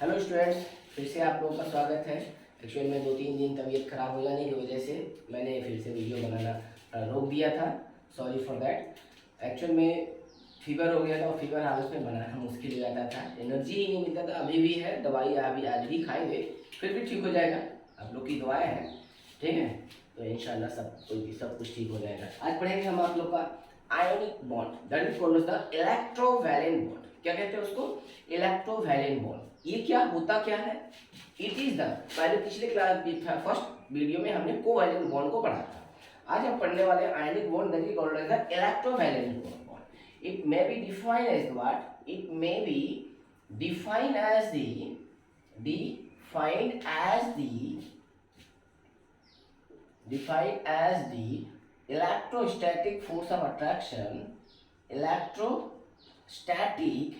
Hello students, फिर से आप लोगों का स्वागत है। एक्चुअली में 2-3 दिन तबीयत खराब हो जाने की वजह से मैंने फिर से वीडियो बनाना रोक दिया था। Sorry for that. एक्चुअल में फीवर हो गया था और फीवर हालत में बनाना मुश्किल हो जाता था, एनर्जी ही नहीं मिलता था। अभी भी है, दवाई अभी आज भी खाएंगे, फिर भी ठीक हो जाएगा। आप लोग की दुआएं हैं, ठीक है। तो इंशाल्लाह सब कुछ ठीक हो जाएगा। आज पढ़ेंगे हम आप लोग का ionic bond, that is called the electrovalent bond. क्या कहते हैं उसको? Electrovalent bond. ये क्या होता क्या है? इट इज द, पहले पिछले क्लास फर्स्ट वीडियो में हमने कोवैलेंट बॉन्ड को पढ़ा था। आज हम पढ़ने वाले ionic bond, that is called as the electrovalent bond. It may be defined as what? It may be defined as the electrostatic force of attraction, electrostatic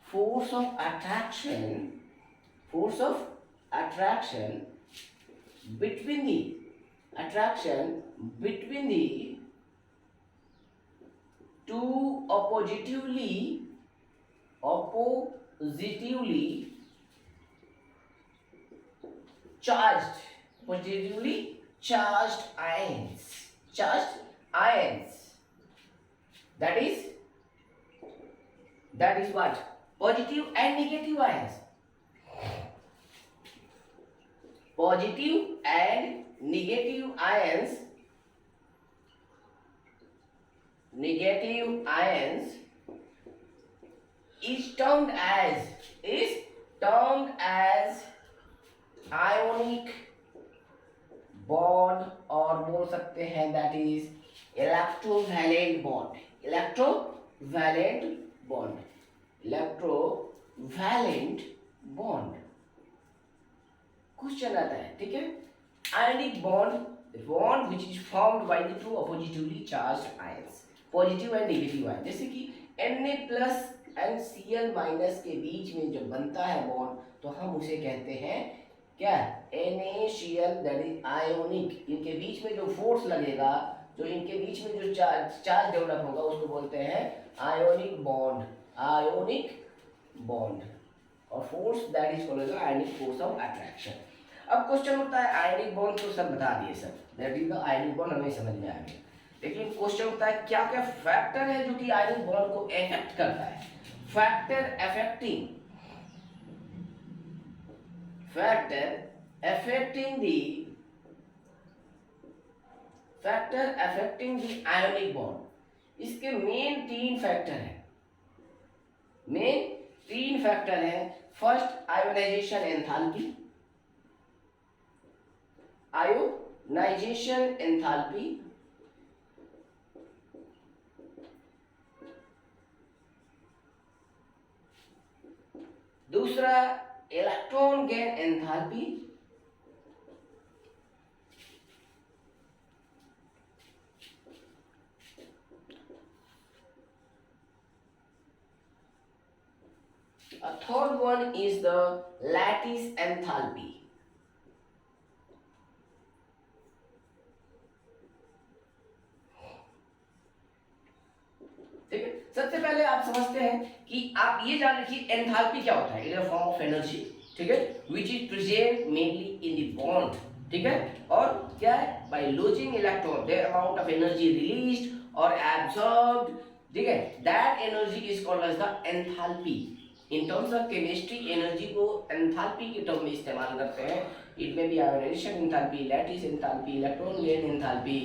force of attraction between the two oppositively charged ions. That is what? Positive and negative ions. Positive and negative ions is termed as ionic bond, और बोल सकते हैं that is electrovalent bond. Question आता है, ठीक है। Ionic bond, bond which is formed by the two oppositely charged ions, positive and negative ion. जैसे कि Na plus and Cl minus के बीच में जो बनता है बॉन्ड, तो हम उसे कहते हैं क्या? NaCl, that is ionic. इनके बीच में जो फोर्स लगेगा, जो इनके बीच में जो चार्ज डेवलप होगा, उसको बोलते हैं आयोनिक बॉन्ड। और force that is called ionic force of attraction. अब क्वेश्चन होता है, आयोनिक बॉन्ड तो सब बता दिए सब, that is the ionic bond, हमें समझ में आ गया। लेकिन क्वेश्चन होता है क्या क्या फैक्टर है जो कि आयोनिक बॉन्ड को इफेक्ट करता है। Factor affecting the ionic bond। इसके मेन तीन फैक्टर हैं। First, ionisation enthalpy. दूसरा, electron gain enthalpy. A third one is the lattice enthalpy। ठीक है, सबसे पहले आप समझते हैं कि आप ये जान रखिए एंथैल्पी क्या होता है। It is a form of energy, ठीक है, which is present mainly in the bond, ठीक है। और क्या है? By losing electron, the amount of energy released और एब्सॉर्ब्ड, ठीक है, that energy is called as the enthalpy. In terms of chemistry energy को एंथैल्पी के टर्म में इस्तेमाल करते हैं। It may be ionisation enthalpy, lattice enthalpy, electron gain enthalpy.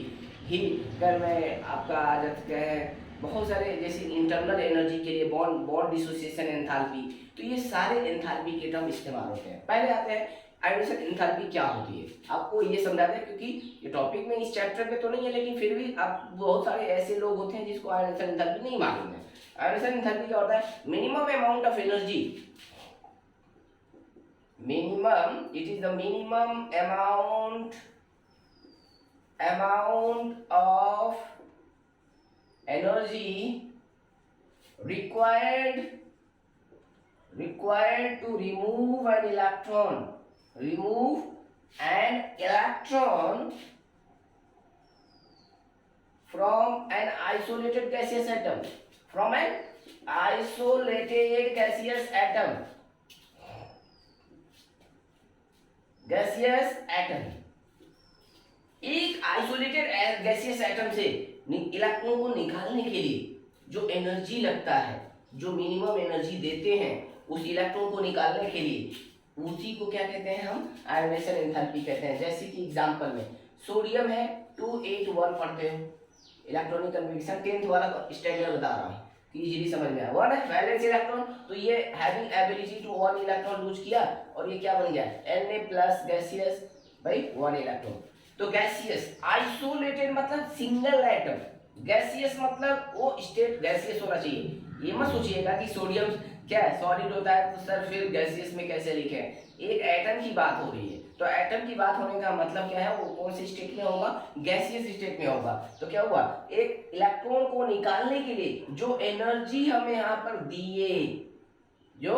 कर में आपका आ जाता है बहुत सारे, जैसे इंटरनल एनर्जी के लिए बॉन्ड डिसोसिएशन एंथैल्पी। तो ये सारे एंथैल्पी के टर्म इस्तेमाल होते हैं। पहले आते हैं आयोनाइजेशन एंथैल्पी क्या होती है, आपको ये समझाते हैं, क्योंकि ये टॉपिक में इस चैप्टर में तो नहीं है, लेकिन फिर भी आप बहुत सारे ऐसे लोग होते हैं जिसको आयोनाइजेशन एंथैल्पी नहीं मालूम है। आयोनाइजेशन एंथैल्पी क्या होता है? Minimum amount of energy, it is the minimum amount of energy required to remove an electron from an isolated gaseous atom, gaseous atom, एक आइसोलेटेड गैसियस एटम से इलेक्ट्रॉन को निकालने के लिए जो एनर्जी लगता है, जो मिनिमम एनर्जी देते हैं उस इलेक्ट्रॉन को निकालने के लिए, उसी को क्या कहते हैं हम? आयोनाइजेशन एंथैल्पी कहते हैं। जैसे कि एग्जांपल में सोडियम है 281 पढ़ते हो, इलेक्ट्रॉनिक कन्फिग्रेशन 10th वाला स्टैंडर्ड बता रहा हूँ कि इजीली समझ में आया। वन है वैलेंस इलेक्ट्रॉन, तो ये having ability to one electron lose किया और ये क्या बन गया? Na+ गैसियस भाई 1 इलेक्ट्रॉन। तो गैसियस आइसोलेटेड मतलब सिंगल एटम, गैसियस मतलब वो स्टेट गैसियस होना चाहिए। ये मत सोचिएगा कि सोडियम क्या है सॉलिड होता है तो सर फिर गैसियस में कैसे लिखे? एक एटम की बात हो रही है, तो एटम की बात होने का मतलब क्या है? वो कौन सी स्टेट में होगा? गैसियस स्टेट में होगा। तो क्या हुआ? एक इलेक्ट्रॉन को निकालने के लिए जो एनर्जी हमें यहाँ पर दिए, जो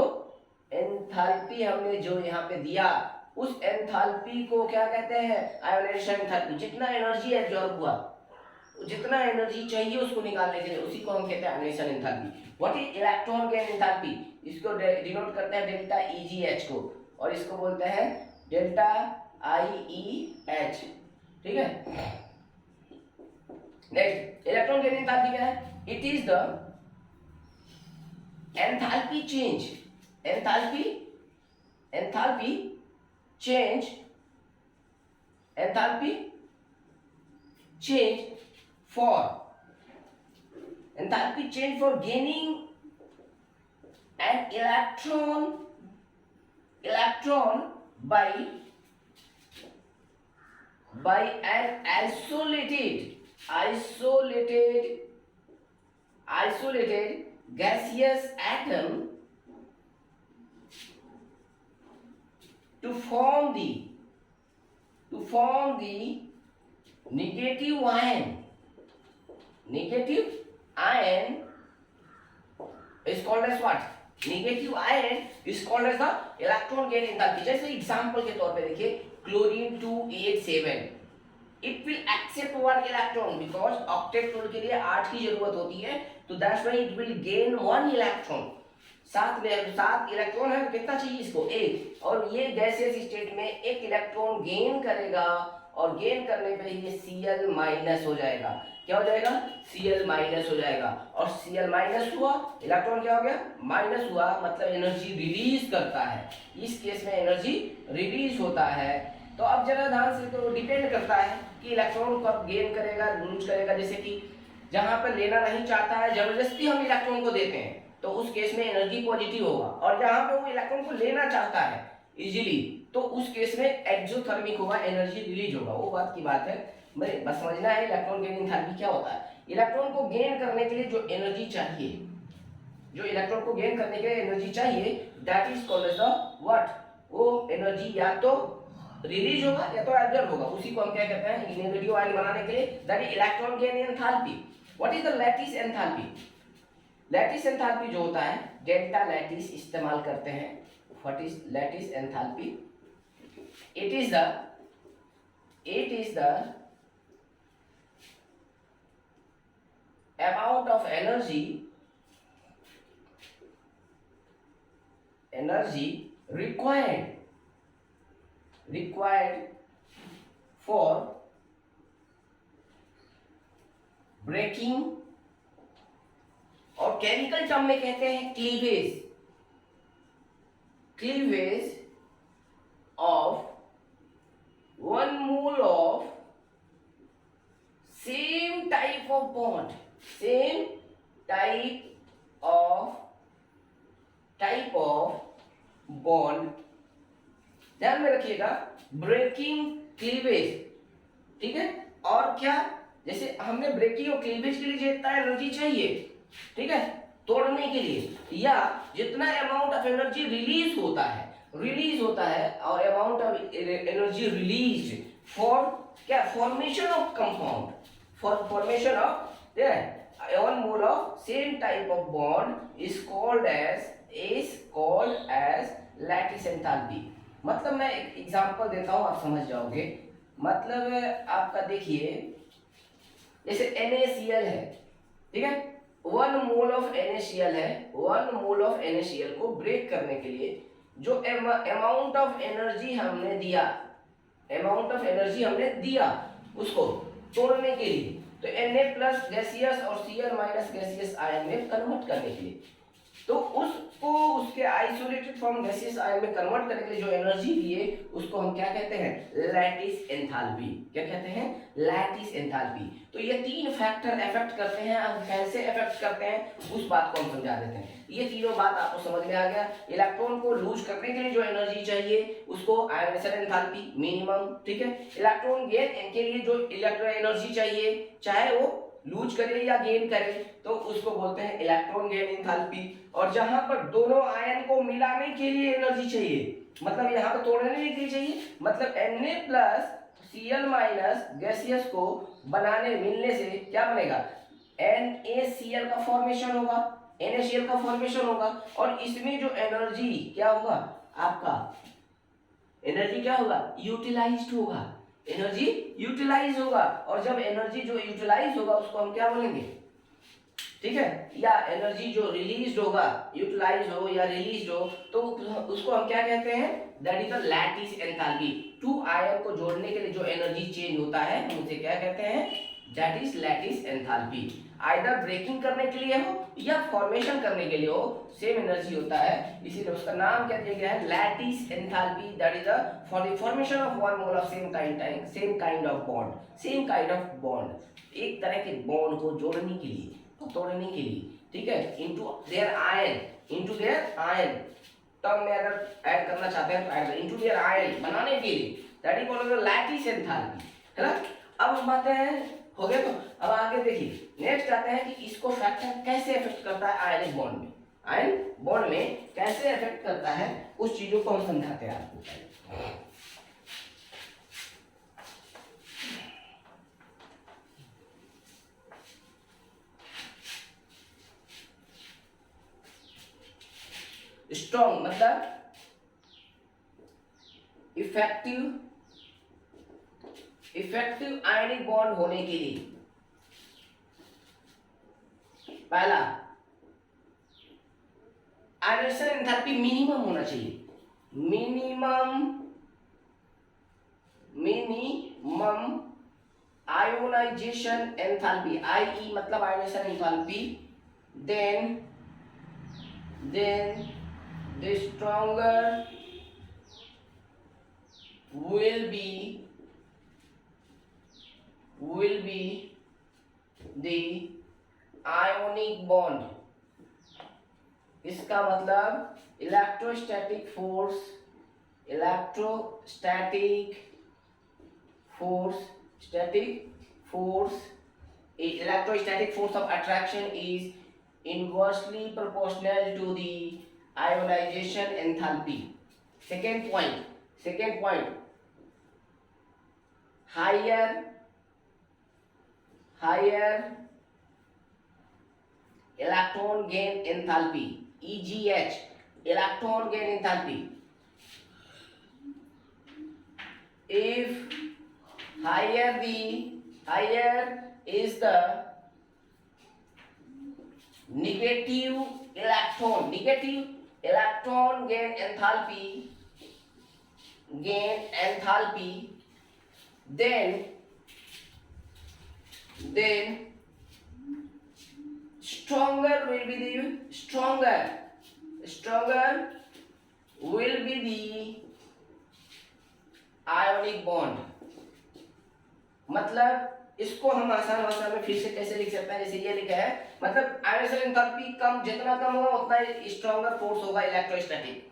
एंथैल्पी हमने जो यहाँ पे दिया, उस एंथैल्पी को क्या कहते हैं? Ionisation enthalpy. जितना एनर्जी एब्जॉर्ब हुआ, जितना एनर्जी चाहिए उसको निकालने के लिए, उसी को हम कहते हैं ionisation enthalpy. What is electron gain enthalpy? इसको डिनोट करते हैं डेल्टा EgH को, और इसको बोलते हैं डेल्टा IeH। ठीक है, नेक्स्ट इलेक्ट्रॉन गेन एंथैल्पी क्या है? It is the enthalpy change, enthalpy change, enthalpy change for enthalpy change for gaining an electron by an isolated gaseous atom to form the negative ion is called as what? Negative ion is called as the electron gain enthalpy। जैसे example के तौर पे देखिए chlorine 287, it will accept 1 electron because octet toll के लिए 8 की जरूरत होती है, तो that's why it will gain 1 electron। 7 electron है, कितना चाहिए इसको? 1। और ये गैसियस स्टेट में 1 इलेक्ट्रॉन गेन करेगा, और गेन करने पे ये Cl- हो जाएगा। क्या हो जाएगा? Cl- हो जाएगा, और Cl- हुआ, इलेक्ट्रॉन क्या हो गया? माइनस हुआ, मतलब एनर्जी रिलीज करता है। इस केस में एनर्जी रिलीज होता है। तो अब जरा ध्यान से, तो डिपेंड करता है कि इलेक्ट्रॉन कब गेन करेगा, लूज करेगा। जैसे कि जहां पर लेना नहीं चाहता है, जबरदस्ती हम इलेक्ट्रॉन को देते हैं, तो उस केस में एनर्जी पॉजिटिव होगा, और जहां पे वो इलेक्ट्रॉन को लेना चाहता है इजीली, तो उस केस में एक्सोथर्मिक होगा, एनर्जी रिलीज होगा। वो बात की बात है, बस समझना है इलेक्ट्रॉन गेन एंथैल्पी क्या होता है। इलेक्ट्रॉन को गेन करने के लिए जो एनर्जी चाहिए, जो इलेक्ट्रॉन को गेन करने के लिए एनर्जी चाहिए, that is called as the what? वो एनर्जी या तो रिलीज होगा या तो एब्जॉर्ब होगा, उसी को हम क्या कहते हैं? नेगेटिव आयन बनाने के लिए, that is electron gain enthalpy. What is the lattice enthalpy? Lattice enthalpy जो होता है, डेल्टा लैटिस इस्तेमाल करते हैं। What is lattice enthalpy? It is the amount of energy required for breaking, और केमिकल टर्म में कहते हैं cleavage of 1 mole of same type of bond, ध्यान में रखिएगा, ब्रेकिंग क्लीवेज। ठीक है, और क्या? जैसे हमने ब्रेकिंग और क्लीवेज के लिए जितना एनर्जी चाहिए, ठीक है, तोड़ने के लिए, या जितना अमाउंट ऑफ एनर्जी रिलीज होता है, और amount of energy release for क्या? Formation of compound, for formation of 1 mole of same type of bond is called as lattice enthalpy। मतलब मैं एक एग्जांपल देता हूं, आप समझ जाओगे। मतलब आपका देखिए, जैसे NaCl है, ठीक है, 1 mole of NaCl है, 1 mole of NaCl को ब्रेक करने के लिए जो अमाउंट ऑफ एनर्जी हमने दिया, अमाउंट ऑफ एनर्जी हमने दिया उसको तोड़ने के लिए, तो Na प्लस गैसियस और Cl माइनस गैसियस आयन में कन्वर्ट करने के लिए, तो उसको उसके आइसोलेटेड फॉर्म गैसियस आयन में कन्वर्ट करने के लिए जो एनर्जी दिए उसको हम क्या कहते हैं, लैटिस एंथैल्पी। क्या कहते हैं, लैटिस एंथैल्पी। तो ये तीन फैक्टर इफेक्ट करते हैं, अब कैसे इफेक्ट करते हैं उस बात को हम समझा देते हैं। ये तीनों बात आपको समझ में आ गया। इलेक्ट्रॉन को लूज करने के लिए जो एनर्जी चाहिए उसको आयोनाइजेशन एंथैल्पी मिनिमम, ठीक है। इलेक्ट्रॉन गेन के लिए जो इलेक्ट्रॉन एनर्जी चाहिए, चाहे वो लूज करे या गेन करे, तो उसको बोलते हैं इलेक्ट्रॉन गेन एंथैल्पी। और जहां पर दोनों आयन को मिलाने के लिए एनर्जी चाहिए, मतलब यहां पर तोड़ने के लिए चाहिए, मतलब Na plus Cl minus gaseous को बनाने मिलने से क्या बनेगा, NaCl का फॉर्मेशन होगा, NaCl का फॉर्मेशन होगा। और इसमें जो एनर्जी क्या होगा, आपका एनर्जी क्या होगा, यूटिलाइज्ड होगा, एनर्जी यूटिलाइज होगा। और जब एनर्जी जो यूटिलाइज होगा उसको हम क्या बोलेंगे, ठीक है, या एनर्जी जो रिलीज होगा, यूटिलाइज हो या रिलीज हो, तो उसको हम क्या कहते हैं, that is the lattice enthalpy. Two ion को जोड़ने के लिए जो एनर्जी चेंज होता है हम उसे क्या कहते हैं, that is lattice enthalpy. Either breaking करने के लिए हो या फॉर्मेशन करने के लिए हो, सेम एनर्जी होता है, इसीलिए उसका नाम क्या दिया गया है, lattice enthalpy. That is the for the formation of one mole of same kind of bond, same kind of bond, एक तरह के बॉन्ड को जोड़ने के लिए, तोड़ने के लिए, ठीक है, इनटू देयर आयन टर्म में अगर ऐड करना चाहते हैं तो ऐड इनटू देयर आयन बनाने के लिए, that is called lattice enthalpy, है ना। अब हम आते हैं, हो गया। तो अब आगे देखिए, नेक्स्ट आते हैं कि इसको फैक्टर कैसे इफेक्ट करता है आयनिक बॉन्ड में, आयन बॉन्ड में कैसे इफेक्ट करता है, उस चीजों को हम समझाते हैं आपको। स्ट्रॉन्ग मतलब इफेक्टिव आयनिक बॉन्ड होने के लिए पहला आयोनाइजेशन एंथैल्पी मिनिमम होना चाहिए, मिनिमम आयोनाइजेशन एंथैल्पी, आई मतलब ionisation enthalpy, then the stronger will be the ionic bond। इसका मतलब electrostatic force of attraction is inversely proportional to the ionization enthalpy। second point higher electron gain enthalpy, EGH, electron gain enthalpy, if higher is the negative electron gain enthalpy, then stronger will be the ionic bond। मतलब इसको हम आसान भाषा में फिर से कैसे लिख सकते हैं, जैसे ये लिखा है, मतलब आयोनाइजेशन एंथैल्पी जितना कम होगा उतना स्ट्रॉन्गर फोर्स होगा इलेक्ट्रोस्टैटिक,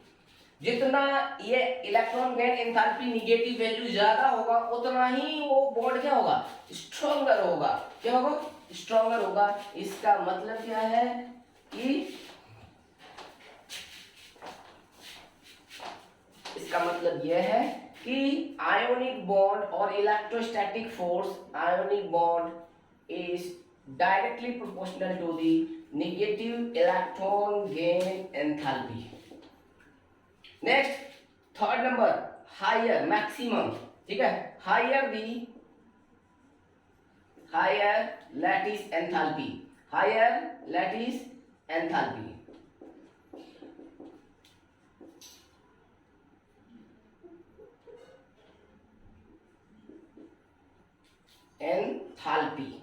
जितना ये electron gain enthalpy negative value ज्यादा होगा उतना ही वो बॉन्ड क्या होगा, स्ट्रॉन्गर होगा। क्या होगा, स्ट्रॉन्गर होगा। इसका मतलब क्या है कि इसका मतलब यह है कि आयोनिक बॉन्ड और electrostatic force, ionic bond is directly proportional to the negative electron gain enthalpy. Next third number, higher maximum, ठीक है, higher lattice enthalpy, enthalpy,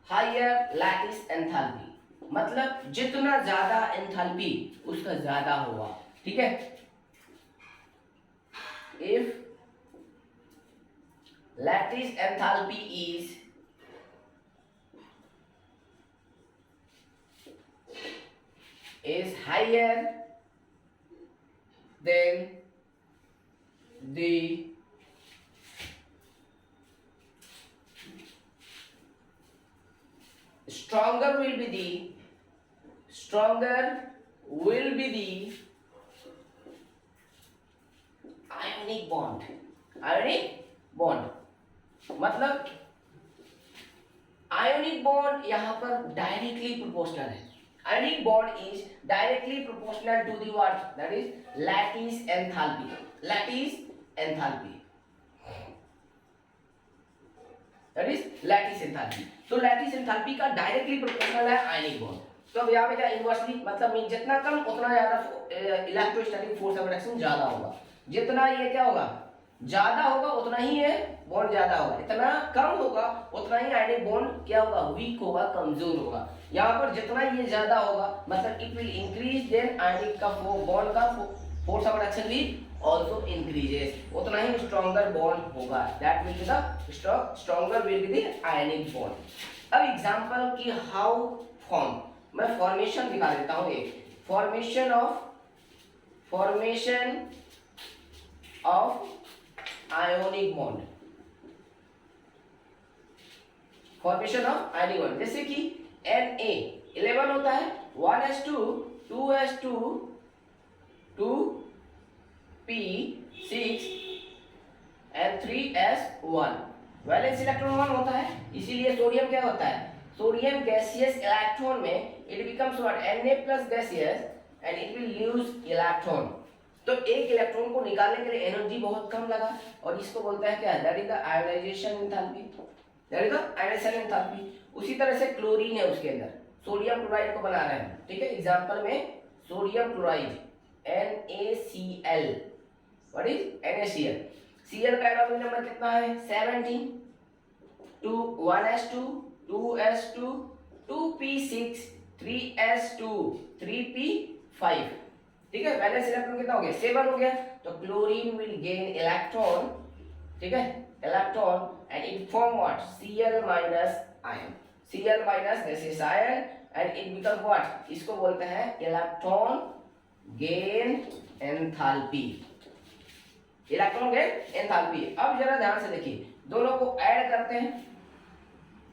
higher lattice enthalpy, मतलब जितना ज्यादा एंथैल्पी उसका ज्यादा होगा, ठीक है। If lattice enthalpy is higher than the stronger will be the ionic bond, मतलब आयोनिक बॉन्ड यहाँ पर डायरेक्टली प्रोपोर्शनल है। Ionic bond is directly proportional to the what, that is lattice enthalpy, तो लैटिस एंथैल्पी का directly proportional है ionic bond. तो अब यहाँ पे क्या इनवर्सली, मतलब जितना कम उतना ज्यादा इलेक्ट्रोस्टैटिक फोर्स ऑफ अट्रैक्शन ज्यादा होगा, जितना ये क्या होगा ज्यादा होगा उतना ही है बॉन्ड ज्यादा होगा, इतना कम होगा उतना ही आयनिक बॉन्ड क्या होगा, वीक होगा, कमजोर होगा। यहाँ पर जितना ये ज्यादा होगा मतलब इट विल इंक्रीज, देन आयनिक का बॉन्ड का फोर्स ऑफ अट्रैक्शन भी आल्सो इंक्रीजेस, उतना ही स्ट्रॉन्गर बॉन्ड होगा, that will be the stronger will be the ionic bond. अब एग्जांपल की हाउ फॉर्म, मैं फॉर्मेशन दिखा देता हूँ। एक formation of ionic bond, formation of ionic bond, जैसे कि Na11 होता है, 1s2 2s2 2p6 and 3s1, valence electron 1 होता है, इसीलिए सोडियम क्या होता है, सोडियम गैसियस इलेक्ट्रॉन में it becomes what, Na+ gaseous and it will lose electron. तो एक इलेक्ट्रॉन को निकालने के लिए एनर्जी बहुत कम लगा और इसको बोलते हैं क्या, that is the ionisation enthalpy. उसी तरह से क्लोरीन है, उसके अंदर सोडियम क्लोराइड को बना रहे हैं, ठीक है। एग्जांपल में sodium chloride NaCl, what is NaCl, Cl का एटॉमिक नंबर कितना है 17, 1s2 2s2 2p6 3s2 3p5, ठीक है। वैलेंस इलेक्ट्रॉन कितना हो गया 7 हो गया, तो क्लोरीन विल गेन इलेक्ट्रॉन, ठीक है, electron and it form what, Cl minus ion, Cl minus this ion and it become what, इसको बोलते हैं electron gain enthalpy, electron gain enthalpy. अब जरा ध्यान से देखिए, दोनों को ऐड करते हैं,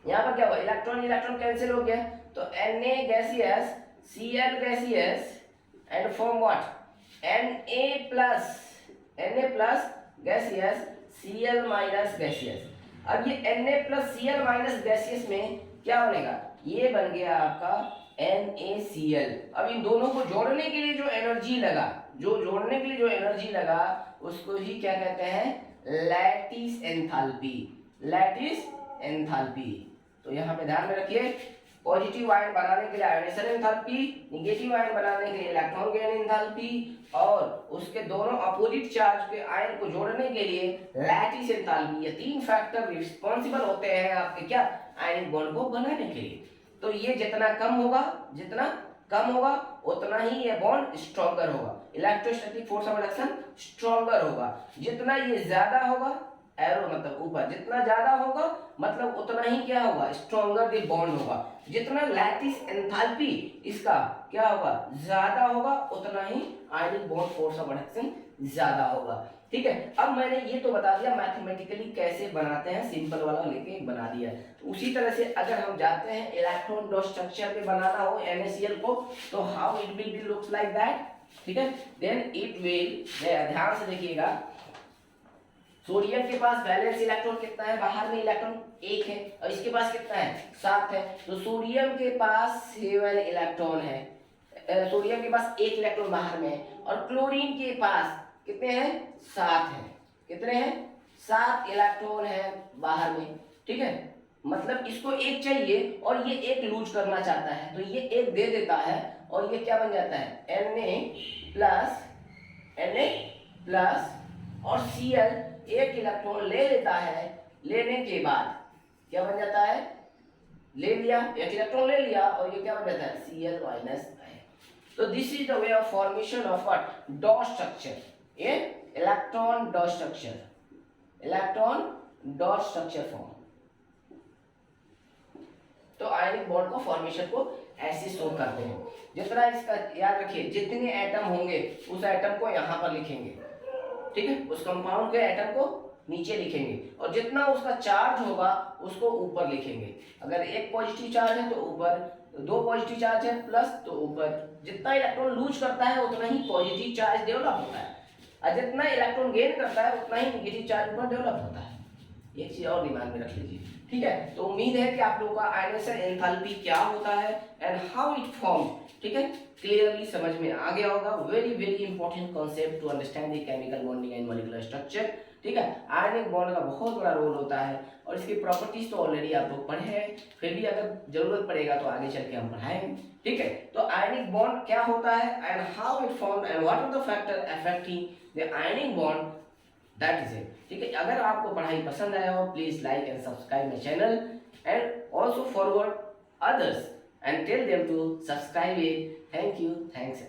यहाँ पर क्या हुआ, इलेक्ट्रॉन इलेक्ट्रॉन कैंसिल हो गया, तो Na gaseous Cl gaseous and form what, Na plus gaseous Cl minus gaseous। अब ये Na+ Cl minus gaseous में क्या बनेगा, ये बन गया आपका NaCl। अब इन दोनों को जोड़ने के लिए जो एनर्जी लगा, उसको ही क्या कहते हैं, लैटिस एंथैल्पी। तो यहाँ पे ध्यान में रखिए, पॉजिटिव आयन बनाने के लिए आयोनेशन एंथैल्पी, नेगेटिव आयन बनाने के लिए इलेक्ट्रॉन गेन एंथैल्पी, और उसके दोनों अपोजिट चार्ज के आयन को जोड़ने के लिए लैटिस एंथैल्पी। ये तीन फैक्टर रिस्पांसिबल होते हैं आपके क्या, आयनिक बॉन्ड को बनाने के लिए। तो ये जितना कम होगा उतना ही ये बॉन्ड स्ट्रॉन्गर होगा, electrostatic force of attraction stronger होगा। जितना ये ज्यादा होगा, एरो मतलब ऊपर, जितना ज्यादा होगा मतलब उतना ही क्या होगा, स्ट्रॉन्गर द बॉन्ड होगा। जितना लैटिस एंथैल्पी इसका क्या होगा, ज्यादा होगा, उतना ही ionic bond force of attraction ज्यादा होगा, ठीक है। अब मैंने ये तो बता दिया मैथमेटिकली कैसे बनाते हैं, सिंपल वाला लेके बना दिया। तो उसी तरह से अगर हम जाते हैं इलेक्ट्रॉन डॉट स्ट्रक्चर पे बनाना हो NaCl को, तो how it will be looks like that, ठीक है। देन इट विल, ध्यान से देखिएगा, सोडियम के पास वैलेंस इलेक्ट्रॉन कितना है, बाहर में इलेक्ट्रॉन 1 है, और इसके पास कितना है 7 है, तो सोडियम के पास 7 इलेक्ट्रॉन है, सोडियम के पास 1 इलेक्ट्रॉन बाहर में है, और क्लोरीन के पास कितने हैं 7 है, कितने हैं 7 इलेक्ट्रॉन है बाहर में, ठीक है। मतलब इसको 1 चाहिए और ये 1 लूज करना चाहता है, तो ये 1 दे देता है और ये क्या बन जाता है Na+ और Cl 1 इलेक्ट्रॉन ले लेता है। लेने के बाद क्या बन जाता है, ले लिया एक इलेक्ट्रॉन ले लिया और ये क्या बन जाता है Cl माइनस है। तो this is the way of formation of what dot structure, ये electron dot structure, electron dot structure form. तो आयनिक बॉन्ड को फॉर्मेशन को ऐसे शो करते हैं। जितना इसका याद रखिए, जितने एटम होंगे उस एटम को यहाँ पर लिखेंगे, ठीक है, उस कंपाउंड के एटम को नीचे लिखेंगे और जितना उसका चार्ज होगा उसको ऊपर लिखेंगे। अगर एक पॉजिटिव चार्ज है तो ऊपर, दो पॉजिटिव चार्ज है प्लस तो ऊपर। जितना इलेक्ट्रॉन लूज करता है उतना ही पॉजिटिव चार्ज डेवलप होता है और जितना इलेक्ट्रॉन गेन करता है उतना ही नेगेटिव चार्ज ऊपर डेवलप होता है। एक चीज और दिमाग में रख लीजिए, ठीक है। तो उम्मीद है कि आप लोगों का आयनाइजेशन एंथैल्पी क्या होता है एंड हाउ इट फॉर्म, ठीक है, क्लियरली समझ में आ गया होगा। Very very important concept to understand the chemical bonding and molecular structure, ठीक है। आयनिक बॉन्ड का बहुत बड़ा रोल होता है और इसकी प्रॉपर्टीज तो ऑलरेडी आप लोग पढ़े हैं, फिर भी अगर जरूरत पड़ेगा तो आगे चल के हम पढ़ाएंगे, ठीक है। तो आयनिक बॉन्ड क्या होता है and how it form and what are the factor affecting the ionic bond, that is it, ठीक है। अगर आपको पढ़ाई पसंद आया हो please like and subscribe my channel and also forward others and tell them to subscribe it. Thank you. Thanks.